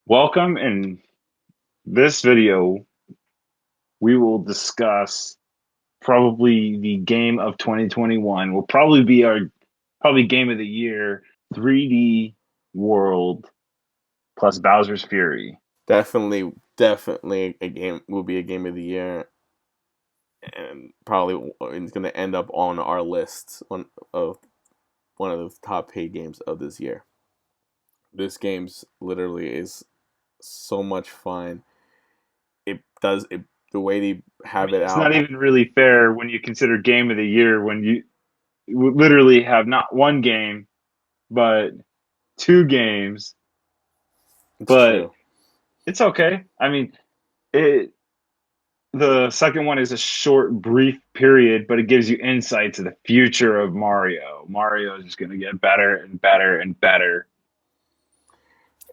Welcome. In this video, we will discuss probably the game of 2021. Will probably be our game of the year, 3D World plus Bowser's Fury. Definitely a game will be a game of the year, and probably it's going to end up on our list of one of the top paid games of this year. This game's literally is so much fun. It does it the way they I have mean, it it's not out. even really fair when you consider game of the year when you literally have not one game, but two games. It's But true. it's okay. I mean, it the second one is a short, brief period, but it gives you insight to the future of Mario. Mario is just going to get better and better and better.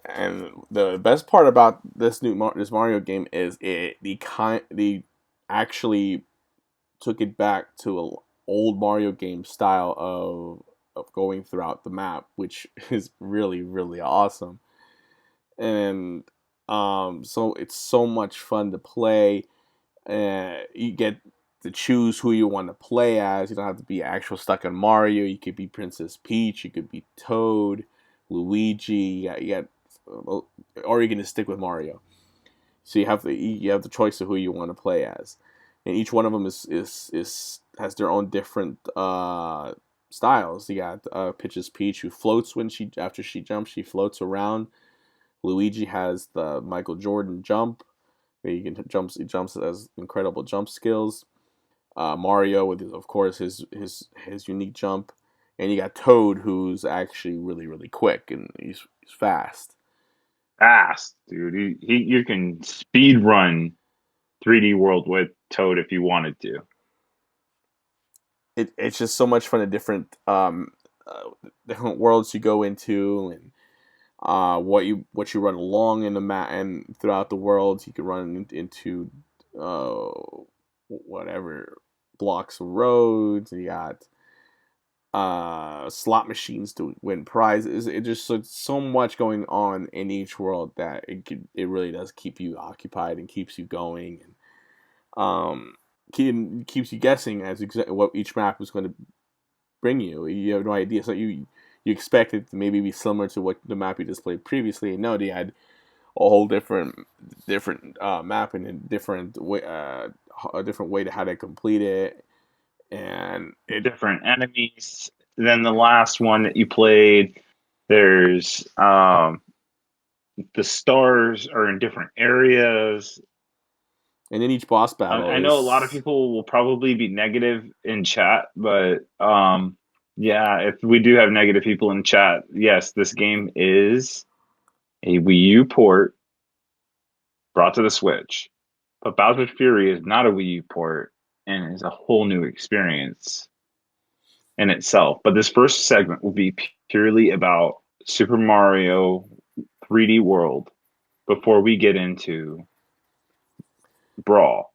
And the best part about this Mario game is they actually took it back to a old Mario game style of going throughout the map, which is really awesome. And so it's so much fun to play. You get to choose who you want to play as. You don't have to be actual stuck on Mario. You could be Princess Peach. You could be Toad, Luigi. Or you can just stick with Mario. So you have the choice of who you want to play as, and each one of them is has their own different styles. You got Peach's Peach, who floats when after she jumps, she floats around. Luigi has the Michael Jordan jump, where he jumps as incredible jump skills. Mario with of course his unique jump, and you got Toad, who's actually really quick and he's fast. Fast, dude. You can speed run 3D World with Toad if you wanted to. It's just so much fun. The uh, different worlds you go into, and what you run along in the map and throughout the worlds. You can run into uh, whatever blocks of roads. You got slot machines to win prizes. It just so much going on in each world that it really does keep you occupied and keeps you going, and keeps you guessing as what each map is going to bring you. You have no idea. So you expect it to maybe be similar to what the map you just played previously. And no, they had a whole different map and a different way to how to complete it. And it Different enemies than the last one that you played. There's the stars are in different areas. and then each boss battle I know a lot of is people will probably be negative in chat, but yeah, if we do have negative people in chat, yes, this game is a Wii U port brought to the Switch. But Bowser's Fury is not a Wii U port and is a whole new experience in itself. But this first segment will be purely about Super Mario 3D World before we get into Brawl.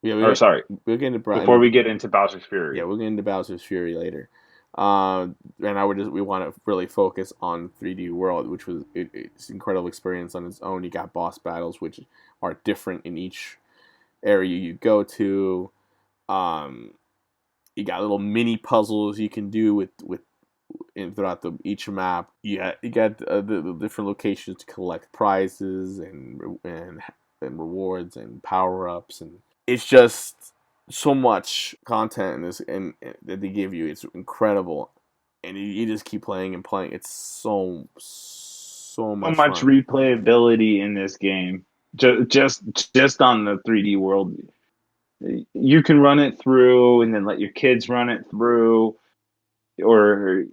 yeah Or sorry, we'll get before into we get into Bowser's yeah, Fury. we'll get into Bowser's Fury later. And we want to really focus on 3D World, which it's an incredible experience on its own. You got boss battles, which are different in each area you go to. Um, you got little mini puzzles you can do throughout each map. You got the different locations to collect prizes and rewards and power ups, and it's just so much content in this and that they give you. It's incredible, and you just keep playing and playing. It's so So much much fun. replayability in this game. Just on the 3D world, you can run it through, and then let your kids run it through, or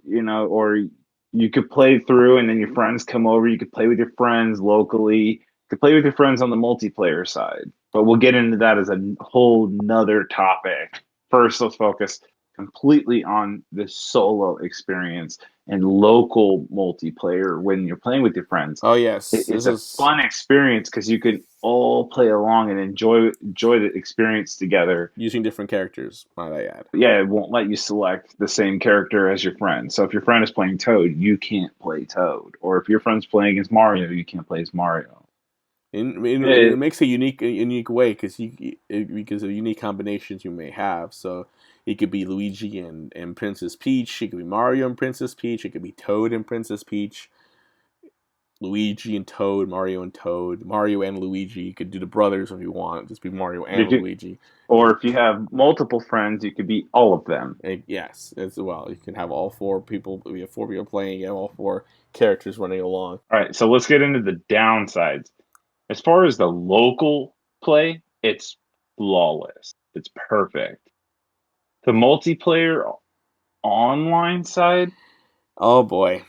you could play through, and then your friends come over. You could play with your friends locally. You could play with your friends on the multiplayer side. But we'll get into that as a whole nother topic. First, let's focus. completely on the solo experience and local multiplayer when you're playing with your friends. Oh yes, It's this a is fun experience because you can all play along and enjoy the experience together. using different characters, might I add. Yeah, it won't let you select the same character as your friend. So if your friend is playing Toad, you can't play Toad, or if your friend's playing as Mario, you can't play as Mario. It It, makes a unique way because of unique combinations you may have. So it could be Luigi and Princess Peach. It could be Mario and Princess Peach. It could be Toad and Princess Peach. Luigi and Toad, Mario and Toad, Mario and Luigi. You could do the brothers if you want. Just be Mario you and could, Luigi. or if you have multiple friends, you could beat all of them. Yes, as well. You can have all four people. We have four people playing. You have all four characters running along. All right, so let's get into the downsides. As far as the local play, it's flawless. It's perfect. The multiplayer online side, Oh boy.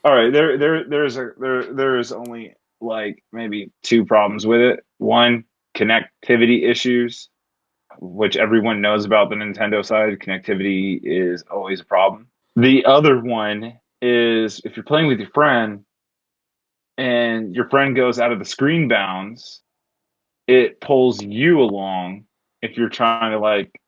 all right, there's only like maybe two problems with it. One, connectivity issues, which everyone knows about the Nintendo side. Connectivity is always a problem. The other one is if you're playing with your friend and your friend goes out of the screen bounds, it pulls you along if you're trying to like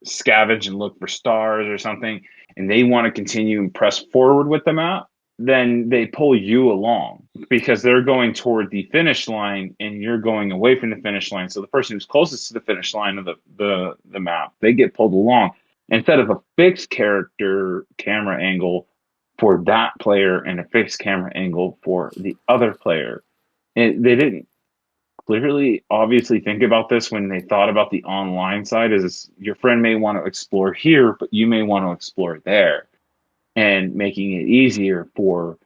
scavenge and look for stars or something, and they want to continue and press forward with the map, then they pull you along because they're going toward the finish line and you're going away from the finish line. So the person who's closest to the finish line of the map, they get pulled along instead of a fixed character camera angle for that player and a fixed camera angle for the other player. And they didn't clearly obviously think about this when they thought about the online side is your friend may want to explore here but you may want to explore there, and making it easier for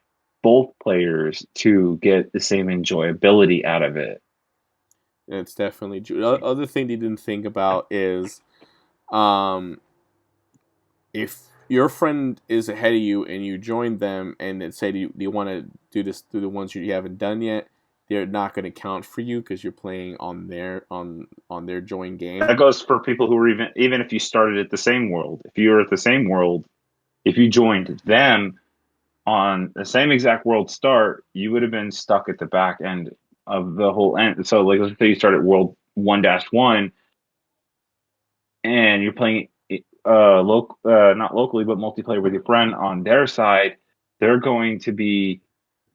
both players to get the same enjoyability out of it. It's definitely true. The other thing they didn't think about is, um, if your friend is ahead of you and you join them and it say you want to do this through the ones you haven't done yet, they're not going to count for you because you're playing on their join game. That goes for people who are even if you started at the same world. If you're at the same world, if you joined them on the same exact world start, you would have been stuck at the back end of the whole end. So, like, let's say you start at world 1-1 and you're playing not locally, but multiplayer with your friend on their side. They're going to be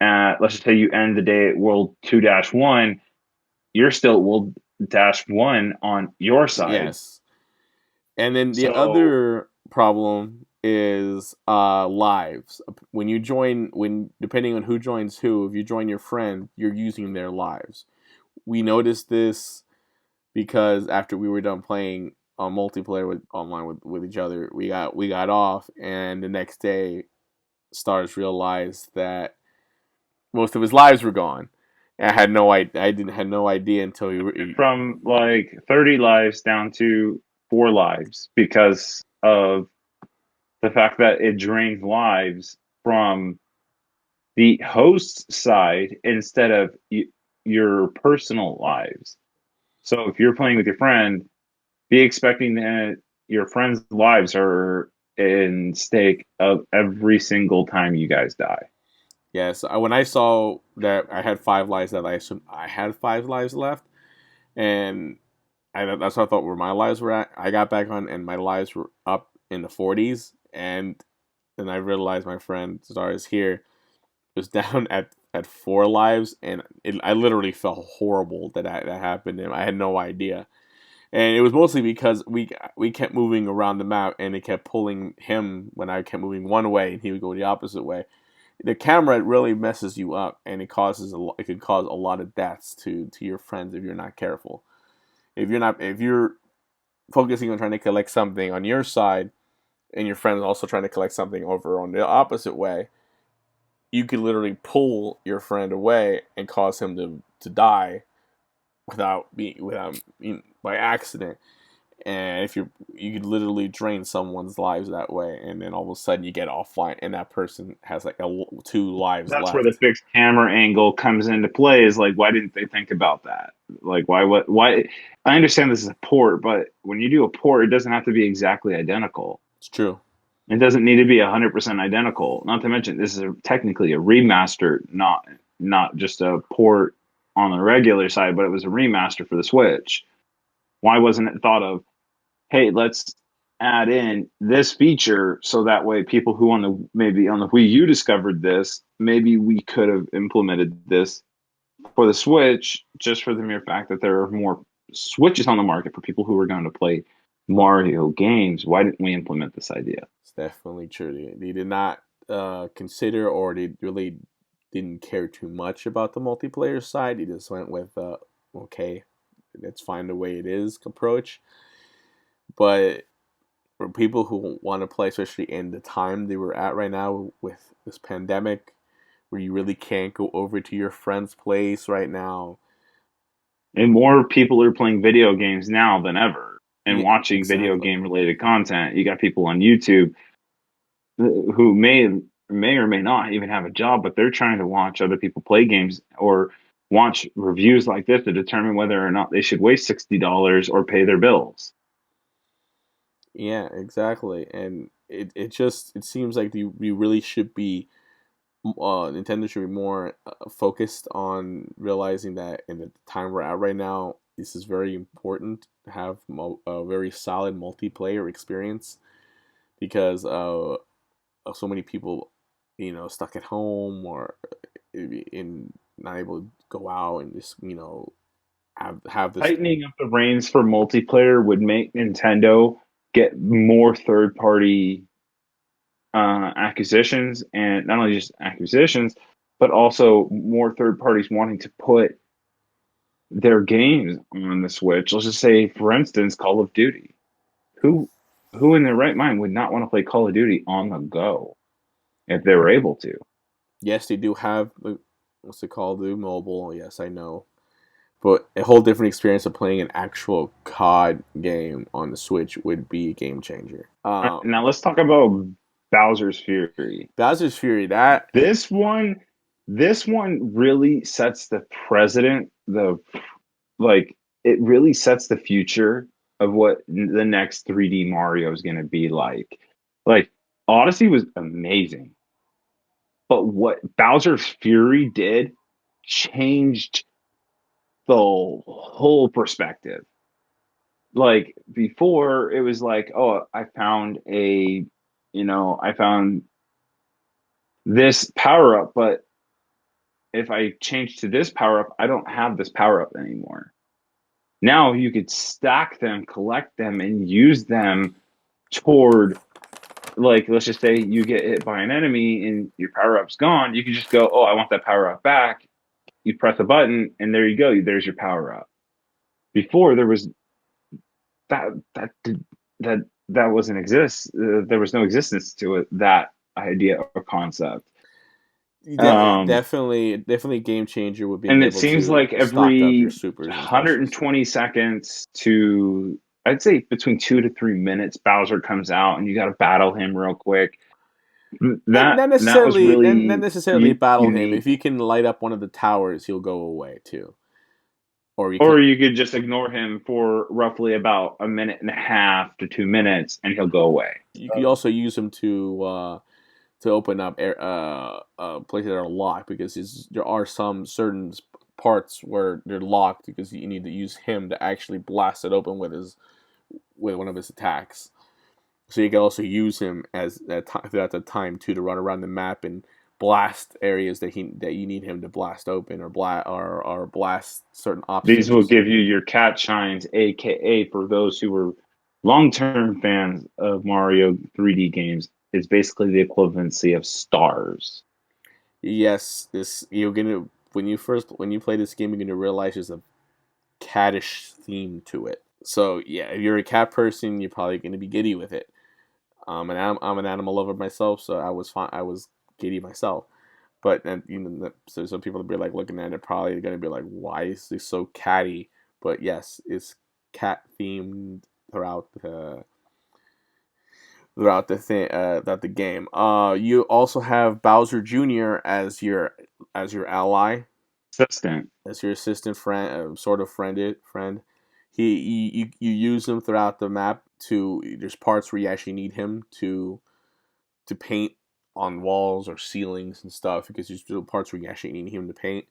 at, let's just say you end the day at world 2-1. You're still at world dash one on your side. Yes, and then the So, other problem is lives. When you join, when depending on who joins who, if you join your friend, you're using their lives. We noticed this because after we were done playing on multiplayer with online with each other, we got off, and the next day, Stars realized that most of his lives were gone. I had no I didn't had no idea until from like 30 lives down to 4 lives because of the fact that it drains lives from the host side instead of your personal lives. So if you're playing with your friend, be expecting that your friend's lives are in stake of every single time you guys die. yes, when I saw that I had 5 lives, that I assumed I had 5 lives left, and that's what I thought where my lives were at. I got back on, and my lives were up in the 40s, and then I realized my friend Stars here was down at 4 lives, and I literally felt horrible that happened, and I had no idea. And it was mostly because we kept moving around the map, and it kept pulling him when I kept moving one way, and he would go the opposite way. The camera really messes you up, and it could cause a lot of deaths to your friends if you're not careful. If you're focusing on trying to collect something on your side, and your friend is also trying to collect something over on the opposite way, you could literally pull your friend away and cause him to die by accident. And if you could literally drain someone's lives that way, and then all of a sudden you get offline, and that person has like 2 lives That's where the left. fixed camera angle comes into play. Is like, why didn't they think about that? Like, why? I understand this is a port, but when you do a port, it doesn't have to be exactly identical. It's true. It doesn't need to be 100% identical. Not to mention, this is technically a remaster, not just a port on the regular side, but it was a remaster for the Switch. Why wasn't it thought of? Hey, let's add in this feature so that way people who on the maybe on the Wii U discovered this, maybe we could have implemented this for the Switch just for the mere fact that there are more Switches on the market for people who are going to play Mario games. Why didn't we implement this idea? It's definitely true. They did not consider, or they really didn't care too much about the multiplayer side. They just went with, okay, let's find the way it is approach. But for people who want to play, especially in the time they were at right now with this pandemic, where you really can't go over to your friend's place right now. And more people are playing video games now than ever and Yeah, watching video exactly. game related content. You got people on YouTube who may or may not even have a job, but they're trying to watch other people play games or watch reviews like this to determine whether or not they should waste $60 or pay their bills. Yeah, exactly. And it just it seems like we really should be Nintendo should be more focused on realizing that in the time we're at right now, this is very important to have a very solid multiplayer experience because of so many people, stuck at home or in not able to go out and just have this. Tightening up the reins for multiplayer would make Nintendo get more third party acquisitions, and not only just acquisitions, but also more third parties wanting to put their games on the Switch. Let's just say, for instance, Call of Duty. Who who in their right mind would not want to play Call of Duty on the go if they were able to? Yes, they do have what's it called, the mobile. Yes, I know, but a whole different experience of playing an actual COD game on the Switch would be a game changer. Now let's talk about Bowser's Fury. Bowser's Fury, that This one, this one really sets the precedent. Like it really sets the future of what the next 3D Mario is going to be like. Like Odyssey was amazing, but what Bowser's Fury did changed the whole perspective. Like before, it was like, oh, I found this power up, but if I change to this power up, I don't have this power up anymore. Now you could stack them, collect them, and use them toward, like, let's just say you get hit by an enemy and your power up's gone. You can just go, oh, I want that power up back. You press a button, and there you go. There's your power up. Before there was that that that that wasn't exist. There was no existence to it. That idea or concept. Um, definitely a game changer with being and it able seems to like stock up your every supers and specials. 120 seconds to, I'd say between 2 to 3 minutes, Bowser comes out and you got to battle him real quick. That was Not really necessarily battle him. If unique. you can light up one of the towers, he'll go away too. Or you can Or you could just ignore him for roughly about a minute and a half to 2 minutes and he'll go away. you could also use him to open up places that are locked because there are some certain parts where they're locked because you need to use him to actually blast it open with one of his attacks. So you can also use him as at the time too to run around the map and blast areas that you need him to blast open or blast certain These will obstacles. give you your cat shines, aka for those who were long-term fans of Mario 3D games, is basically the equivalency of stars. Yes, this you're gonna when you play this game, you're gonna realize there's a cattish theme to it. So yeah, if you're a cat person, you're probably gonna be giddy with it. I'm an animal lover myself, so I was fine. I was giddy myself. But then so some people will be like looking at it, probably gonna be like, "Why is this so catty?" But yes, it's cat themed throughout the throughout the game. You also have Bowser Jr. As your ally, Consistent. as your assistant friend, sort of friend. He you use him throughout the map there's parts where you actually need him to paint on walls or ceilings and stuff, because there's still parts where you actually need him to paint.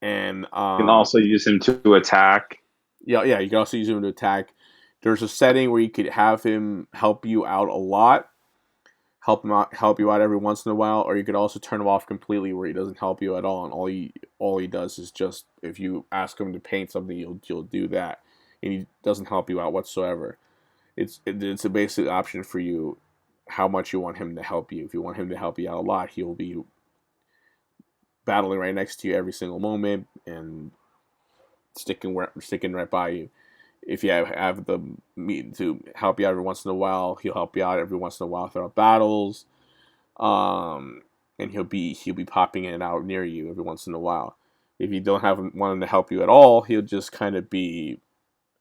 And You can also use him to attack. yeah, you can also use him to attack. There's a setting where you could have him help you out a lot, help you out every once in a while, or you could also turn him off completely where he doesn't help you at all, and all he does is just, if you ask him to paint something, you'll do that, and he doesn't help you out whatsoever. It's a basic option for you how much you want him to help you. If you want him to help you out a lot, he'll be battling right next to you every single moment and sticking right by you. If you have the meat to help you out every once in a while, he'll help you out every once in a while throughout battles. And he'll be popping in and out near you every once in a while. If you don't want him to help you at all, he'll just kind of be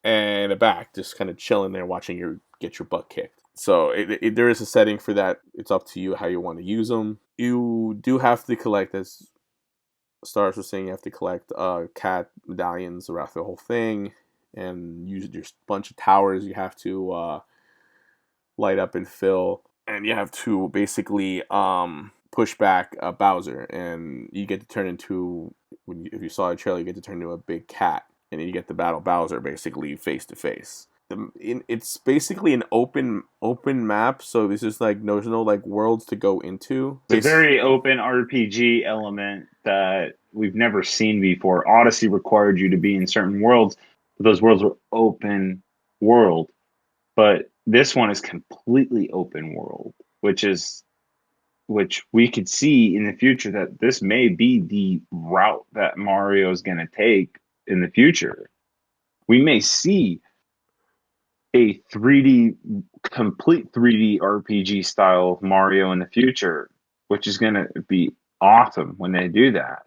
in the back, just kind of chilling there, watching you get your butt kicked. So there is a setting for that. It's up to you how you want to use them. You do have to collect, as Stars was saying, you have to collect cat medallions throughout the whole thing, and use your bunch of towers you have to light up and fill, and you have to basically push back Bowser, and you get to turn into, if you saw a trailer, you get to turn into a big cat, and then you get to battle Bowser basically face to face. It's basically an open map, so there's just like there's no like worlds to go into. It's a very open RPG element that we've never seen before. Odyssey required you to be in certain worlds, but those worlds were open world. But this one is completely open world, which we could see in the future that this may be the route that Mario is going to take in the future. We may see a 3D, complete 3D RPG style of Mario in the future, which is going to be awesome when they do that.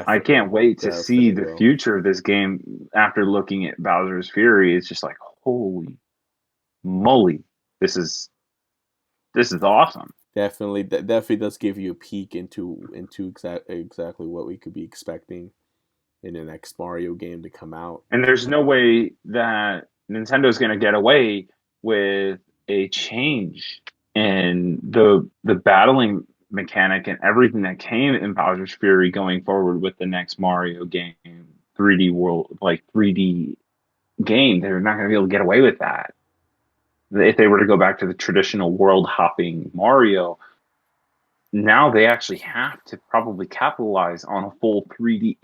I can't wait to see the future of this game after looking at Bowser's Fury. It's just like, holy moly, this is awesome. Definitely does give you a peek into exactly what we could be expecting in the next Mario game to come out. And there's no way that Nintendo's going to get away with a change in the battling mechanic and everything that came in Bowser's Fury going forward with the next Mario game, 3D world, like 3D game. They're not going to be able to get away with that. If they were to go back to the traditional world hopping Mario, now they actually have to probably capitalize on a full 3D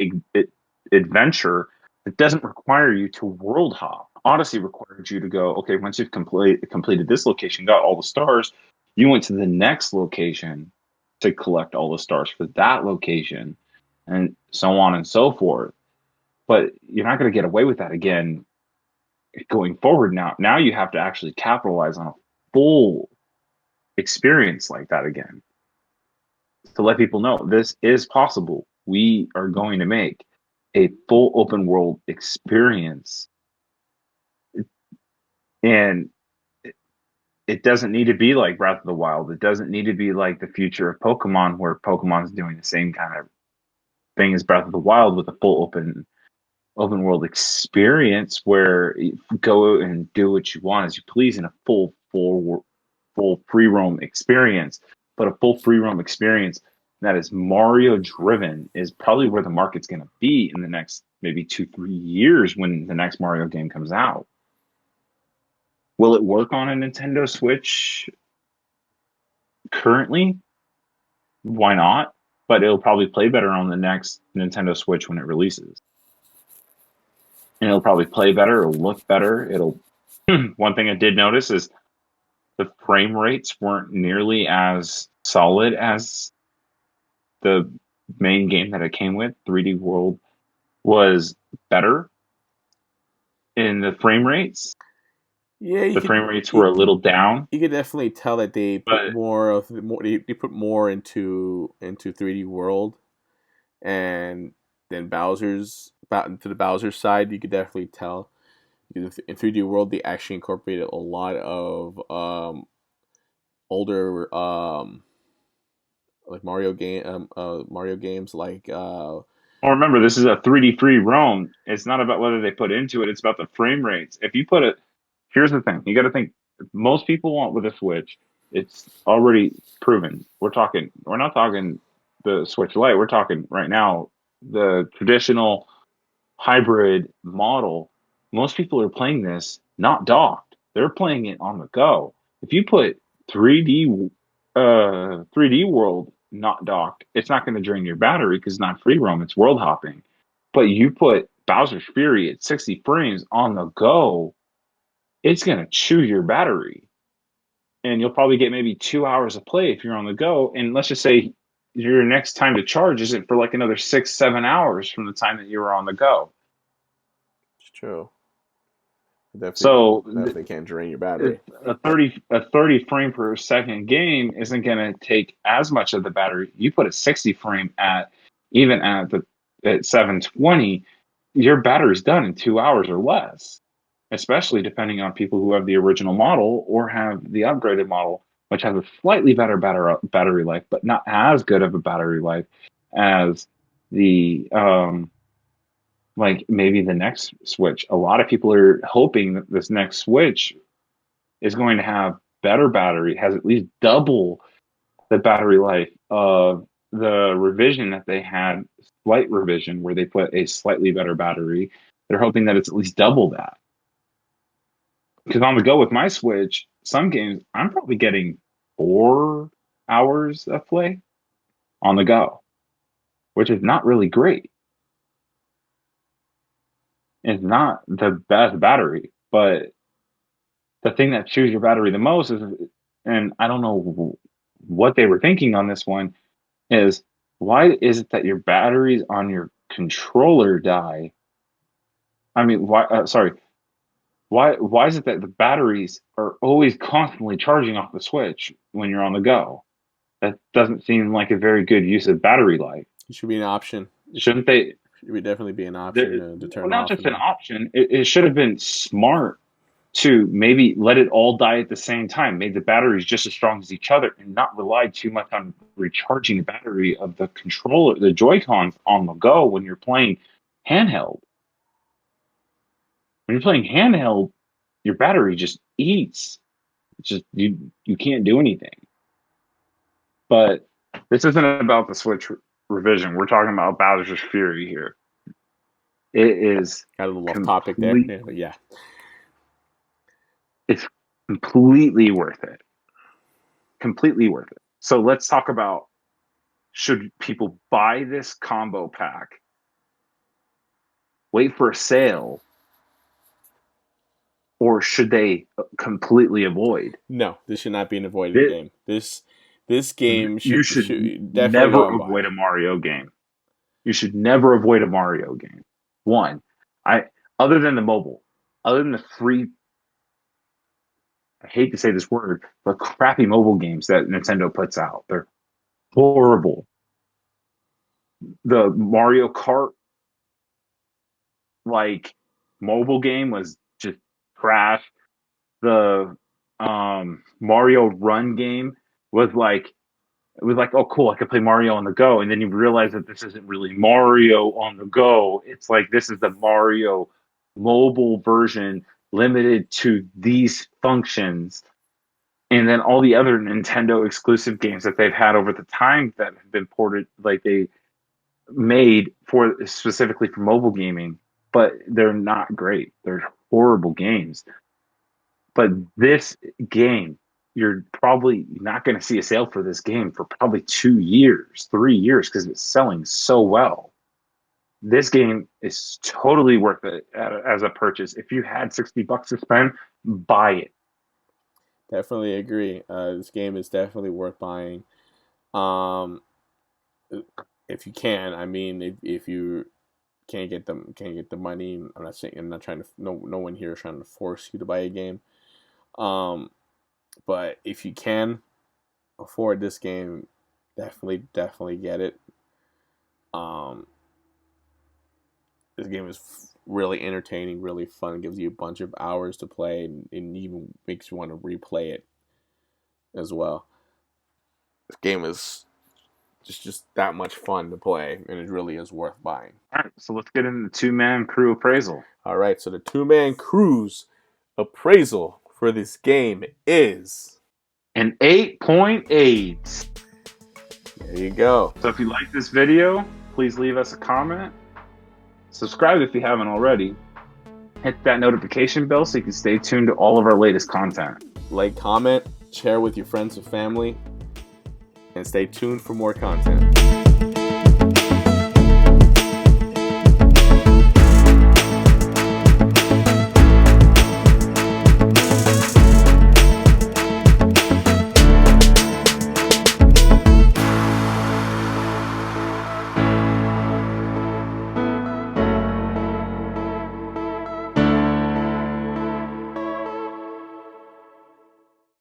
adventure that doesn't require you to world hop. Odyssey required you to go, okay, once you've completed this location, got all the stars, you went to the next location to collect all the stars for that location, and so on and so forth. But you're not going to get away with that again going forward now. Now you have to actually capitalize on a full experience like that again to let people know this is possible. We are going to make a full open world experience, and it doesn't need to be like Breath of the Wild. It doesn't need to be like the future of Pokemon, where Pokemon's doing the same kind of thing as Breath of the Wild with a full open world experience where you go and do what you want as you please in a full free roam experience. But a full free roam experience that is Mario driven is probably where the market's going to be in the next maybe 2-3 years when the next Mario game comes out. Will it work on a Nintendo Switch currently? Why not? But it'll probably play better on the next Nintendo Switch when it releases. And it'll probably play better, it'll look better. One thing I did notice is the frame rates weren't nearly as solid as the main game that it came with. 3D World was better in the frame rates. Yeah, the frame rates were a little down. You could definitely tell that they put they put more into 3D World, and then to the Bowser side, you could definitely tell. In 3D World, they actually incorporated a lot of older like Mario games, like Well, remember, this is a 3D free roam. It's not about whether they put into it, it's about the frame rates. If you put it, here's the thing, you got to think most people want with a Switch, it's already proven. We're not talking the Switch Lite, we're talking right now the traditional hybrid model. Most people are playing this not docked, they're playing it on the go. If you put 3D 3D World not docked, it's not going to drain your battery because it's not free roam, it's world hopping. But you put Bowser's Fury at 60 frames on the go, it's going to chew your battery. And you'll probably get maybe 2 hours of play if you're on the go. And let's just say your next time to charge isn't for like another 6, 7 hours from the time that you were on the go. It's true. Definitely, So definitely can't drain your battery. a 30 frame per second game isn't going to take as much of the battery. You put a 60 frame at even at 720, your battery's done in 2 hours or less. Especially depending on people who have the original model or have the upgraded model, which has a slightly better battery life, but not as good of a battery life as the like maybe the next Switch. A lot of people are hoping that this next Switch is going to have better battery, has at least double the battery life of the revision that they had, slight revision, where they put a slightly better battery. They're hoping that it's at least double that. Because on the go with my Switch, some games I'm probably getting 4 hours of play on the go, which is not really great. It's not the best battery, but the thing that chews your battery the most is, and I don't know what they were thinking on this one, is why is it that your batteries on your controller die? I mean, why? Sorry, why is it that the batteries are always constantly charging off the Switch when you're on the go? That doesn't seem like a very good use of battery life. It should be an option. Shouldn't they? It would definitely be an option to Well, turn not off just and an on. option. It should have been smart to maybe let it all die at the same time, made the batteries just as strong as each other, and not rely too much on recharging the battery of the controller, the Joy Cons on the go when you're playing handheld. When you're playing handheld, your battery just eats. It's just you can't do anything. But this isn't about the Switch revision. We're talking about Bowser's Fury here. It is Got a little off topic there, complete. yeah, but yeah, It's completely worth it. Completely worth it. So let's talk about, should people buy this combo pack, wait for a sale, or should they completely avoid? no, this should not be an avoided It, game. This game you should should definitely never go and buy. avoid a Mario game. You should never avoid a Mario game. One, I other than the mobile, other than the free, I hate to say this word, but crappy mobile games that Nintendo puts out. They're horrible. The Mario Kart like mobile game was just trash. The Mario Run game was like, it was like, oh cool, I could play Mario on the go, and then you realize that this isn't really Mario on the go. It's like this is the Mario mobile version limited to these functions. And then all the other Nintendo exclusive games that they've had over the time that have been ported, like they made for specifically for mobile gaming, but they're not great. They're horrible games. But this game, you're probably not going to see a sale for this game for probably 2 years, 3 years, because it's selling so well. This game is totally worth it as a purchase. If you had $60 to spend, buy it. Definitely agree. This game is definitely worth buying. Um, if you can, I mean, if you can't get the money, I'm not trying to. No one here is trying to force you to buy a game. Um, but if you can afford this game, definitely get it. Um, this game is really entertaining, really fun. It gives you a bunch of hours to play, and even makes you want to replay it as well. This game is just that much fun to play, and it really is worth buying. All right, so let's get into the two-man crew appraisal. All right, so the two-man crew's appraisal for this game is an 8.8. There you go. So if you like this video, please leave us a comment. Subscribe if you haven't already. Hit that notification bell so you can stay tuned to all of our latest content. Like, comment, share with your friends and family, and stay tuned for more content.